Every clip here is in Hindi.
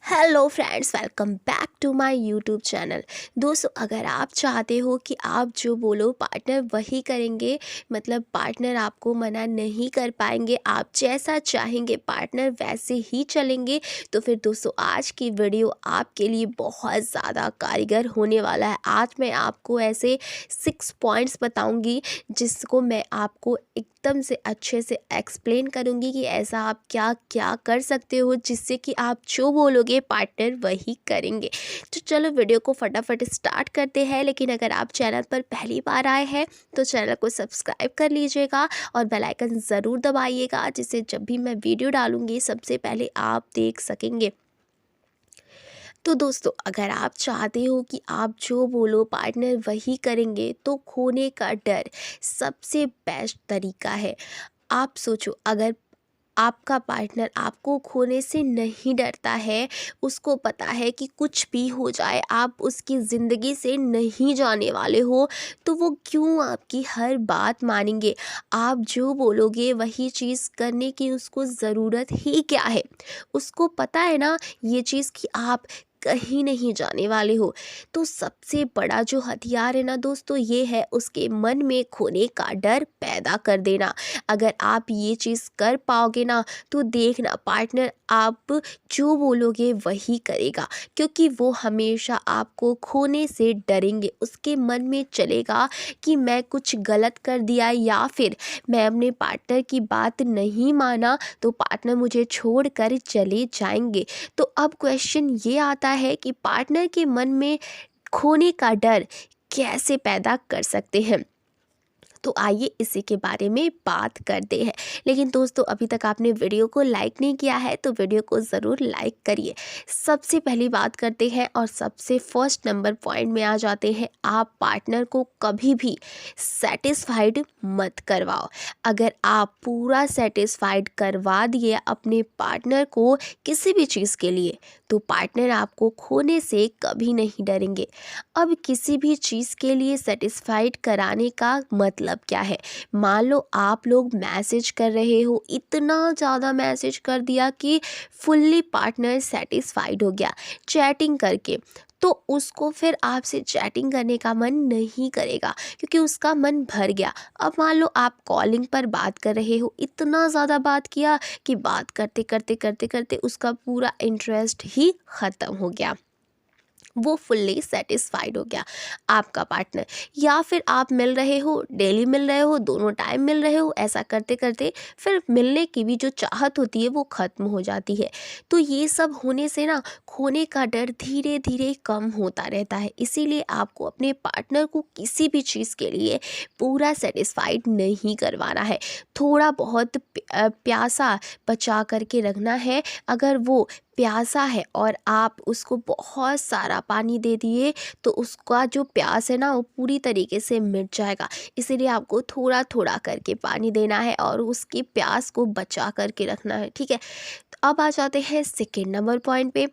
Hello friends, welcome back to my YouTube channel. दोस्तों, अगर आप चाहते हो कि आप जो बोलो पार्टनर वही करेंगे, मतलब पार्टनर आपको मना नहीं कर पाएंगे, आप जैसा चाहेंगे पार्टनर वैसे ही चलेंगे, तो फिर दोस्तों आज की वीडियो आपके लिए बहुत ज़्यादा कारगर होने वाला है। आज मैं आपको ऐसे 6 पॉइंट्स बताऊंगी जिसको मैं आपको एकदम से अच्छे से एक्सप्लेन करूंगी कि ऐसा आप क्या क्या कर सकते हो जिससे कि आप जो बोलोगे पार्टनर वही करेंगे। तो चलो वीडियो को फटाफट स्टार्ट करते हैं। लेकिन अगर आप चैनल पर पहली बार आए हैं तो चैनल को सब्सक्राइब कर लीजिएगा और बेल आइकन ज़रूर दबाइएगा, जिससे जब भी मैं वीडियो डालूंगी सबसे पहले आप देख सकेंगे। तो दोस्तों, अगर आप चाहते हो कि आप जो बोलो पार्टनर वही करेंगे, तो खोने का डर सबसे बेस्ट तरीका है। आप सोचो, अगर आपका पार्टनर आपको खोने से नहीं डरता है, उसको पता है कि कुछ भी हो जाए आप उसकी ज़िंदगी से नहीं जाने वाले हो, तो वो क्यों आपकी हर बात मानेंगे। आप जो बोलोगे वही चीज़ करने की उसको ज़रूरत ही क्या है। उसको पता है ना ये चीज़ कि आप कहीं नहीं जाने वाले हो। तो सबसे बड़ा जो हथियार है ना दोस्तों, ये है उसके मन में खोने का डर पैदा कर देना। अगर आप ये चीज़ कर पाओगे ना, तो देखना पार्टनर आप जो बोलोगे वही करेगा, क्योंकि वो हमेशा आपको खोने से डरेंगे। उसके मन में चलेगा कि मैं कुछ गलत कर दिया, या फिर मैं अपने पार्टनर की बात नहीं माना तो पार्टनर मुझे छोड़ कर चले जाएंगे। तो अब क्वेश्चन ये आता है कि पार्टनर के मन में खोने का डर कैसे पैदा कर सकते हैं। तो आइए इसी के बारे में बात करते हैं। लेकिन दोस्तों, अभी तक आपने वीडियो को लाइक नहीं किया है तो वीडियो को ज़रूर लाइक करिए। सबसे पहली बात करते हैं और सबसे फर्स्ट नंबर पॉइंट में आ जाते हैं। आप पार्टनर को कभी भी सेटिस्फाइड मत करवाओ। अगर आप पूरा सेटिस्फाइड करवा दिए अपने पार्टनर को किसी भी चीज़ के लिए, तो पार्टनर आपको खोने से कभी नहीं डरेंगे। अब किसी भी चीज़ के लिए सेटिस्फाइड कराने का मतलब क्या है। मान लो आप लोग मैसेज कर रहे हो, इतना ज़्यादा मैसेज कर दिया कि फुल्ली पार्टनर सेटिस्फाइड हो गया चैटिंग करके, तो उसको फिर आपसे चैटिंग करने का मन नहीं करेगा, क्योंकि उसका मन भर गया। अब मान लो आप कॉलिंग पर बात कर रहे हो, इतना ज़्यादा बात किया कि बात करते करते करते करते उसका पूरा इंटरेस्ट ही ख़त्म हो गया, वो फुल्ली सेटिस्फाइड हो गया आपका पार्टनर। या फिर आप मिल रहे हो, डेली मिल रहे हो, दोनों टाइम मिल रहे हो, ऐसा करते करते फिर मिलने की भी जो चाहत होती है वो ख़त्म हो जाती है। तो ये सब होने से ना खोने का डर धीरे धीरे कम होता रहता है। इसीलिए आपको अपने पार्टनर को किसी भी चीज़ के लिए पूरा सेटिस्फाइड नहीं करवाना है। थोड़ा बहुत प्यासा बचा करके रखना है। अगर वो प्यासा है और आप उसको बहुत सारा पानी दे दिए, तो उसका जो प्यास है ना वो पूरी तरीके से मिट जाएगा। इसीलिए आपको थोड़ा थोड़ा करके पानी देना है और उसकी प्यास को बचा करके रखना है, ठीक है। तो अब आ जाते हैं सेकेंड नंबर पॉइंट पे।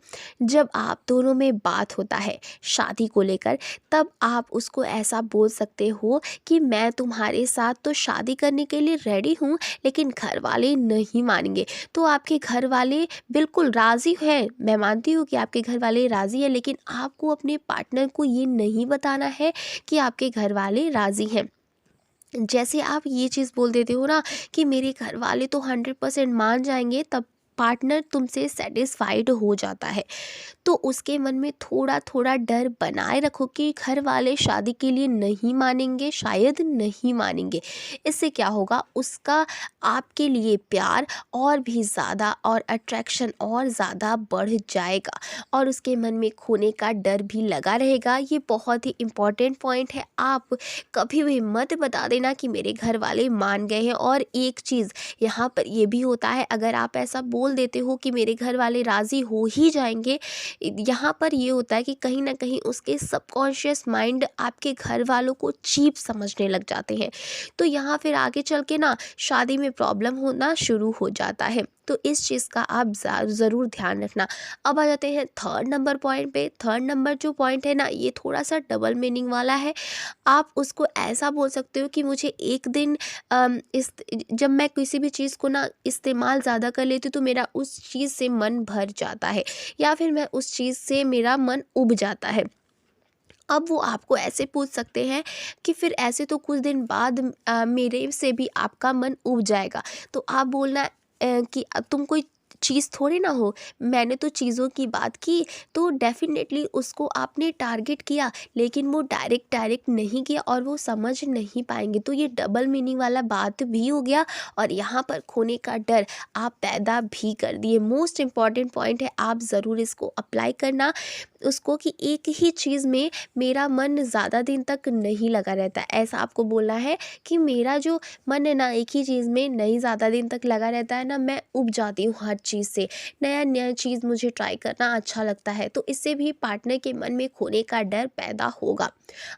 जब आप दोनों में बात होता है शादी को लेकर, तब आप उसको ऐसा बोल सकते हो कि मैं तुम्हारे साथ तो शादी करने के लिए रेडी हूँ, लेकिन घर वाले नहीं मानेंगे। तो आपके घर वाले बिल्कुल राज़ी हैं, मैं मानती हूँ कि आपके घर वाले राज़ी हैं, लेकिन आपको अपने पार्टनर को ये नहीं बताना है कि आपके घर वाले राज़ी हैं। जैसे आप ये चीज़ बोल देते हो ना कि मेरे घर वाले तो 100% मान जाएंगे, तब पार्टनर तुमसे सेटिस्फाइड हो जाता है। तो उसके मन में थोड़ा थोड़ा डर बनाए रखो कि घर वाले शादी के लिए नहीं मानेंगे, शायद नहीं मानेंगे। इससे क्या होगा, उसका आपके लिए प्यार और भी ज़्यादा और अट्रैक्शन और ज़्यादा बढ़ जाएगा, और उसके मन में खोने का डर भी लगा रहेगा। ये बहुत ही इम्पॉर्टेंट पॉइंट है। आप कभी भी मत बता देना कि मेरे घर वाले मान गए हैं। और एक चीज़ यहाँ पर ये भी होता है, अगर आप ऐसा बोल देते हो कि मेरे घर वाले राज़ी हो ही जाएंगे, यहाँ पर ये होता है कि कहीं ना कहीं उसके सबकॉन्शियस माइंड आपके घर वालों को चीप समझने लग जाते हैं। तो यहाँ फिर आगे चल के ना शादी में प्रॉब्लम होना शुरू हो जाता है। तो इस चीज़ का आप ज़रूर ध्यान रखना। अब आ जाते हैं थर्ड नंबर पॉइंट पे। थर्ड नंबर जो पॉइंट है ना, ये थोड़ा सा डबल मीनिंग वाला है। आप उसको ऐसा बोल सकते हो कि मुझे एक दिन इस जब मैं किसी भी चीज़ को ना इस्तेमाल ज़्यादा कर लेती हूँ तो मेरा उस चीज़ से मन भर जाता है, या फिर मैं उस चीज़ से मेरा मन उब जाता है। अब वो आपको ऐसे पूछ सकते हैं कि फिर ऐसे तो कुछ दिन बाद मेरे से भी आपका मन उब जाएगा। तो आप बोलना कि तुम कोई चीज़ थोड़ी ना हो, मैंने तो चीज़ों की बात की। तो डेफ़िनेटली उसको आपने टारगेट किया, लेकिन वो डायरेक्ट डायरेक्ट नहीं किया और वो समझ नहीं पाएँगे। तो ये डबल मीनिंग वाला बात भी हो गया, और यहाँ पर खोने का डर आप पैदा भी कर दिए। मोस्ट इम्पॉर्टेंट पॉइंट है, आप ज़रूर इसको अप्लाई करना उसको, कि एक ही चीज़ में मेरा मन ज़्यादा दिन तक नहीं लगा रहता। ऐसा आपको बोलना है कि मेरा जो मन है ना, एक ही चीज़ में नहीं ज़्यादा दिन तक लगा रहता है ना, मैं ऊब जाती हूँ हर चीज़ से। नया नया चीज़ मुझे ट्राई करना अच्छा लगता है। तो इससे भी पार्टनर के मन में खोने का डर पैदा होगा।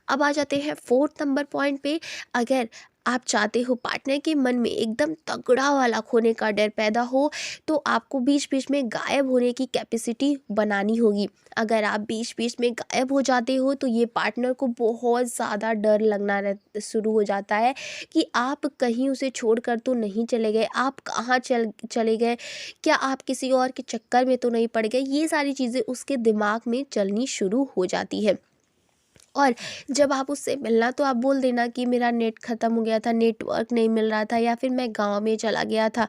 अब आ जाते हैं फोर्थ नंबर पॉइंट पे। अगर आप चाहते हो पार्टनर के मन में एकदम तगड़ा वाला खोने का डर पैदा हो, तो आपको बीच बीच में गायब होने की कैपेसिटी बनानी होगी। अगर आप बीच बीच में गायब हो जाते हो तो ये पार्टनर को बहुत ज़्यादा डर लगना शुरू हो जाता है कि आप कहीं उसे छोड़कर तो नहीं चले गए, आप कहाँ चले गए, क्या आप किसी और के चक्कर में तो नहीं पड़ गए। ये सारी चीज़ें उसके दिमाग में चलनी शुरू हो जाती है। और जब आप उससे मिलना, तो आप बोल देना कि मेरा नेट ख़त्म हो गया था, नेटवर्क नहीं मिल रहा था, या फिर मैं गाँव में चला गया था।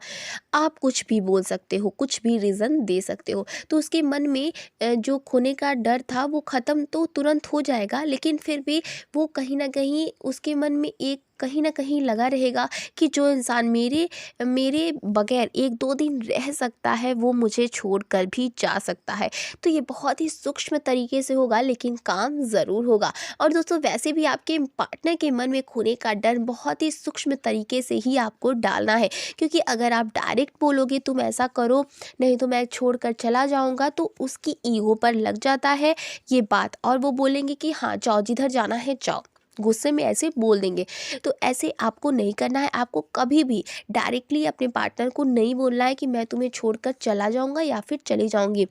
आप कुछ भी बोल सकते हो, कुछ भी रीज़न दे सकते हो। तो उसके मन में जो खोने का डर था वो ख़त्म तो तुरंत हो जाएगा, लेकिन फिर भी वो कहीं न कहीं उसके मन में एक कहीं न कहीं लगा रहेगा कि जो इंसान मेरे मेरे बगैर 1-2 दिन रह सकता है, वो मुझे छोड़कर भी जा सकता है। तो ये बहुत ही सूक्ष्म तरीके से होगा, लेकिन काम ज़रूर होगा। और दोस्तों, वैसे भी आपके पार्टनर के मन में खोने का डर बहुत ही सूक्ष्म तरीके से ही आपको डालना है, क्योंकि अगर आप डायरेक्ट बोलोगे तुम ऐसा करो, नहीं तो मैं छोड़कर चला जाऊँगा, तो उसकी ईगो पर लग जाता है ये बात, और वो बोलेंगे कि हाँ जाओ, जिधर जाना है जाओ। गुस्से में ऐसे बोल देंगे। तो ऐसे आपको नहीं करना है। आपको कभी भी डायरेक्टली अपने पार्टनर को नहीं बोलना है कि मैं तुम्हें छोड़कर चला जाऊँगा या फिर चली जाऊँगी।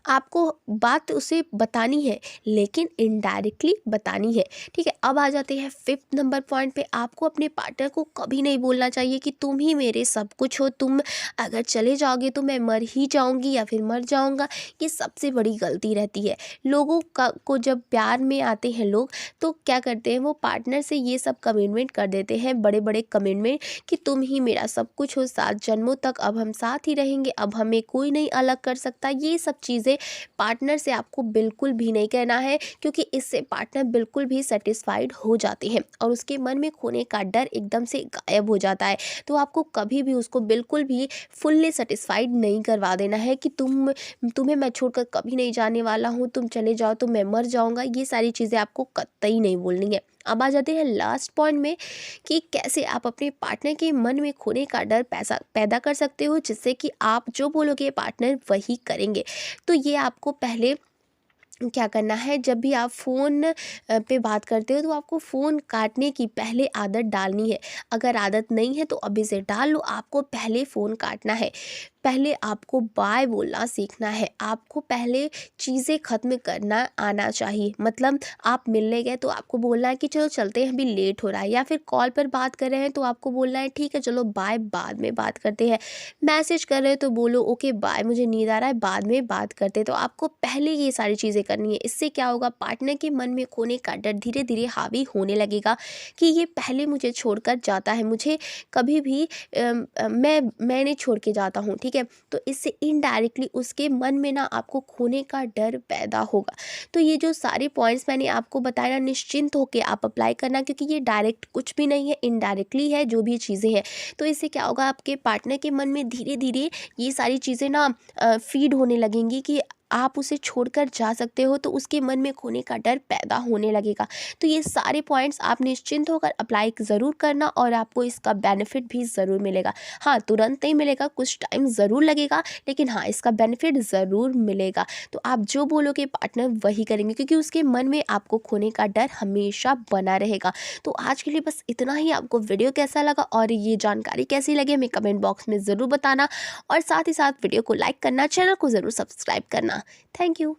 आपको बात उसे बतानी है, लेकिन इनडायरेक्टली बतानी है। ठीक है, अब आ जाते हैं फिफ्थ नंबर पॉइंट पे। आपको अपने पार्टनर को कभी नहीं बोलना चाहिए कि तुम ही मेरे सब कुछ हो, तुम अगर चले जाओगे तो मैं मर ही जाऊंगी या फिर मर जाऊंगा। ये सबसे बड़ी गलती रहती है। लोगों का को जब प्यार में आते हैं लोग, तो क्या करते हैं, वो पार्टनर से ये सब कमिटमेंट कर देते हैं, बड़े बड़े कमिटमेंट, कि तुम ही मेरा सब कुछ हो, 7 जन्मों तक अब हम साथ ही रहेंगे, अब हमें कोई नहीं अलग कर सकता। ये सब चीज़ें पार्टनर से आपको बिल्कुल भी नहीं कहना है, क्योंकि इससे पार्टनर बिल्कुल भी सेटिस्फाइड हो जाते हैं और उसके मन में खोने का डर एकदम से गायब हो जाता है। तो आपको कभी भी उसको बिल्कुल भी फुल्ली सेटिस्फाइड नहीं करवा देना है कि तुम्हें मैं छोड़कर कभी नहीं जाने वाला हूँ, तुम चले जाओ तो मैं मर जाऊँगा। ये सारी चीज़ें आपको कतई नहीं बोलनी है। अब आ जाते हैं लास्ट पॉइंट में, कि कैसे आप अपने पार्टनर के मन में खोने का डर पैसा पैदा कर सकते हो, जिससे कि आप जो बोलोगे पार्टनर वही करेंगे। तो ये आपको पहले क्या करना है, जब भी आप फ़ोन पे बात करते हो, तो आपको फ़ोन काटने की पहले आदत डालनी है। अगर आदत नहीं है तो अभी से डाल लो। आपको पहले फ़ोन काटना है, पहले आपको बाय बोलना सीखना है, आपको पहले चीज़ें ख़त्म करना आना चाहिए। मतलब आप मिलने गए तो आपको बोलना है कि चलो चलते हैं, अभी लेट हो रहा है, या फिर कॉल पर बात कर रहे हैं तो आपको बोलना है ठीक है चलो बाय, बाद में बात करते हैं। मैसेज कर रहे हो तो बोलो ओके बाय, मुझे नींद आ रहा है, बाद में बात करते हैं। तो आपको पहले ये सारी चीज़ें करनी है। इससे क्या होगा, पार्टनर के मन में खोने का डर धीरे धीरे हावी होने लगेगा कि ये पहले मुझे छोड़कर जाता है, मुझे कभी भी मैंने छोड़ के जाता हूँ। ठीक है, तो इससे इनडायरेक्टली उसके मन में ना आपको खोने का डर पैदा होगा। तो ये जो सारे पॉइंट्स मैंने आपको बताया, निश्चिंत होकर आप अप्लाई करना, क्योंकि ये डायरेक्ट कुछ भी नहीं है, इनडायरेक्टली है जो भी चीज़ें हैं। तो इससे क्या होगा, आपके पार्टनर के मन में धीरे धीरे ये सारी चीज़ें ना फीड होने लगेंगी कि आप उसे छोड़कर जा सकते हो तो उसके मन में खोने का डर पैदा होने लगेगा। तो ये सारे पॉइंट्स आप निश्चिंत होकर अप्लाई ज़रूर करना और आपको इसका बेनिफिट भी ज़रूर मिलेगा। हाँ, तुरंत नहीं मिलेगा, कुछ टाइम ज़रूर लगेगा, लेकिन हाँ, इसका बेनिफिट ज़रूर मिलेगा। तो आप जो बोलोगे पार्टनर वही करेंगे, क्योंकि उसके मन में आपको खोने का डर हमेशा बना रहेगा। तो आज के लिए बस इतना ही। आपको वीडियो कैसा लगा और ये जानकारी कैसी लगी हमें कमेंट बॉक्स में ज़रूर बताना, और साथ ही साथ वीडियो को लाइक करना, चैनल को ज़रूर सब्सक्राइब करना। Thank you.